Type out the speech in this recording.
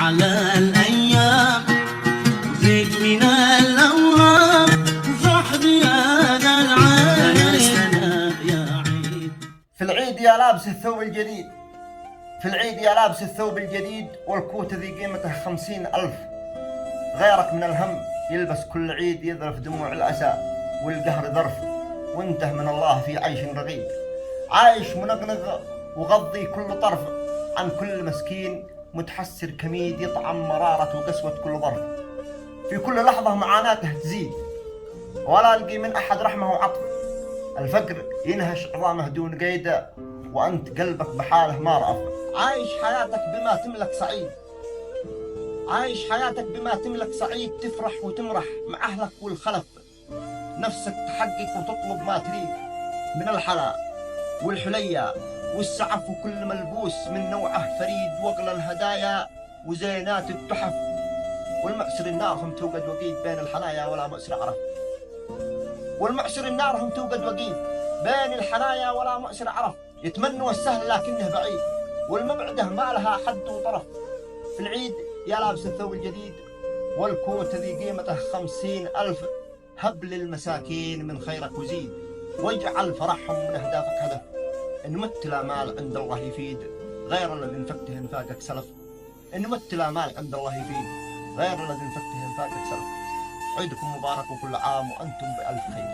على الأيام زيد من الأوهام صحبي هذا العيد يا عيد. في العيد يا لابس الثوب الجديد، في العيد يا لابس الثوب الجديد والكوت ذي قيمته 50,000. غيرك من الهم يلبس كل عيد يذرف دموع الأسى والقهر ذرف، وانته من الله في عيش رغيد. عايش منغنغ وغضي كل طرف عن كل مسكين متحسر كميد يطعم مرارة وقسوة كل ظرف. في كل لحظة معاناته تزيد ولا ألقي من أحد رحمة وعطف. الفقر ينهش عظامه دون قيد وأنت قلبك بحاله ما رأف. عايش حياتك بما تملك سعيد، عايش حياتك بما تملك سعيد، تفرح وتمرح مع أهلك والخلف. نفسك تحقق وتطلب ما تريد من الحلا والحلية والسعف وكل ملبوس من نوعه فريد، وأغلى الهدايا وزينات التحف. والمعسر النار هم توقد وقيد بين الحنايا ولا مؤسر عرف. والمعسر النار هم توقد وقيد بين الحنايا ولا مؤسر عرف. يتمنوا السهل لكنه بعيد والمبعده ما لها حد وطرف. في العيد يا لابس الثوب الجديد والكوت ذي قيمته 50,000. هب للمساكين من خيرك وزيد واجعل فرحهم من أهدافك هدف. إن مت لا مال عند الله يفيد غير الذي انفقته انفاقك سلف. إن مت لا مال عند الله يفيد غير الذي انفقته انفاقك سلف. عيدكم مبارك وكل عام وأنتم بألف خير.